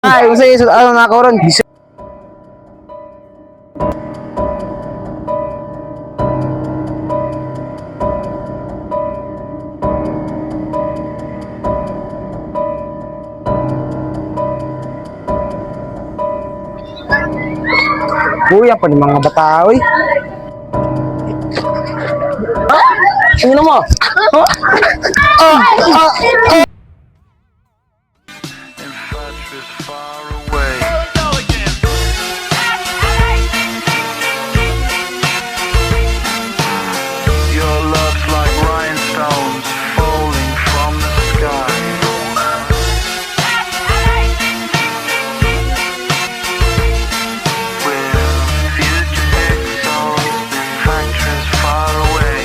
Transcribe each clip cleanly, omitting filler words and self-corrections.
Ay, usay ano na ako ron. Kuya pa ni mga bata, oy. Ano mo? Far away. Your love's like rhinestones falling from the sky. With future pixels, factories far away.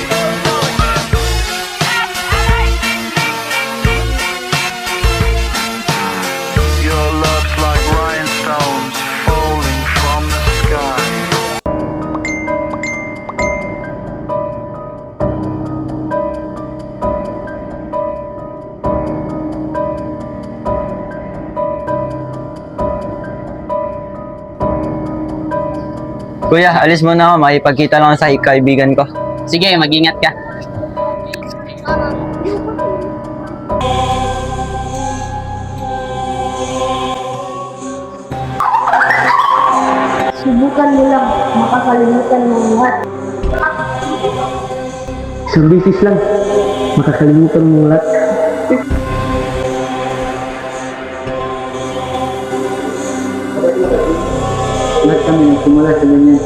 Your love's like rhinestones falling from the sky. Kuya, alis muna ako. Makipagkita lang ako sa kaibigan ko. Sige, mag-ingat ka. Subukan mo lang, makakalimutan mo ang lahat. Isang beses lang. Makakalimutan mo lahat. Lahat kami nagsimula sa ganyan.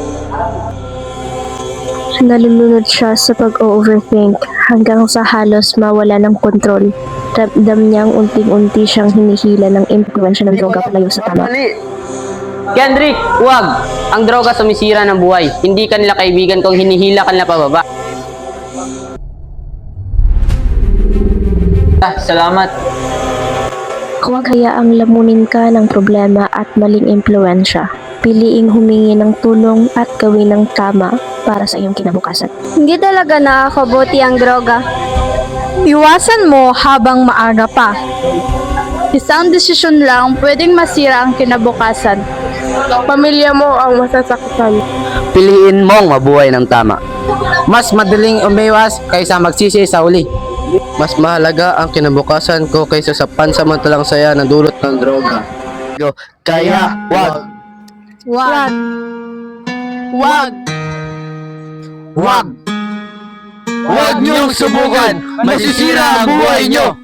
Nalulunod siya sa pag-overthink hanggang sa halos mawala ng kontrol. Ramdam niyang unting-unti siyang hinihila ng impluwensya ng droga palayo sa tama. Kendrick, huwag! Ang droga sumisira ng buhay. Hindi kanila kaibigan kung hinihila kanila pababa. Salamat. Huwag hayaang lamunin ka ng problema at maling impluwensya. Piliing humingi ng tulong at gawin ng tama para sa iyong kinabukasan. Hindi talaga nakakabuti ang droga. Iwasan mo habang maaga pa. Isang desisyon lang pwedeng masira ang kinabukasan. Pamilya mo ang masasaktan. Piliin mong mabuhay ng tama. Mas madaling umiwas kaysa magsisi sa uli. Mas mahalaga ang kinabukasan ko kaysa sa pansamantalang saya na dulot ng droga. Kaya, wag! Wag! Wag! Wag! Wag niyong subukan! Masisira ang buhay niyo!